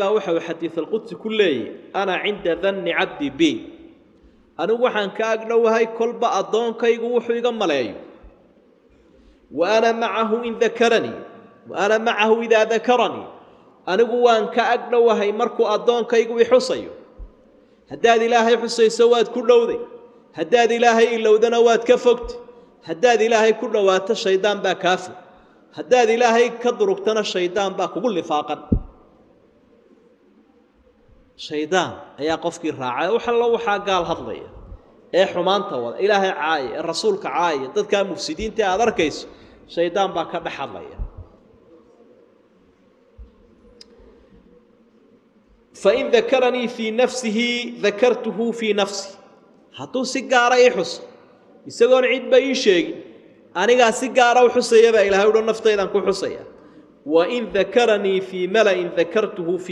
وحو حديث القدس كله أنا عند ظن عبدي بي أنا وحن كأجنو هاي كل بأضون كي يوحي جملاي وأنا معه إن ذكرني وأنا معه إذا ذكرني أنا وان كأجنو هاي مركو أضون كي يوحي حصيو هداد إلهي حصي سواد كله ذي هداد إلهي إلا ودنوات كفكت هداد إلهي كله وات الشيطان باكاف هداد إلهي كدركتنا الشيطان باك كل فاقا شيطان ayaa qofkii raacay waxa la waxa gaal hadlaya ee xumaanta wada ilaahay caay rasuulka caay dadka mufsidiinta aad arkayso shaytaan baa ka dhaxalaya fa in dhakarani fi nafsihi dhakartuhu fi nafsi haduu si gaar ah xus isagoon cid ba ii sheegin aniga si gaar ah u xusayaba ilaahay u naftaydan ku xusaya wa in dhakarani fi mala'in dhakartuhu fi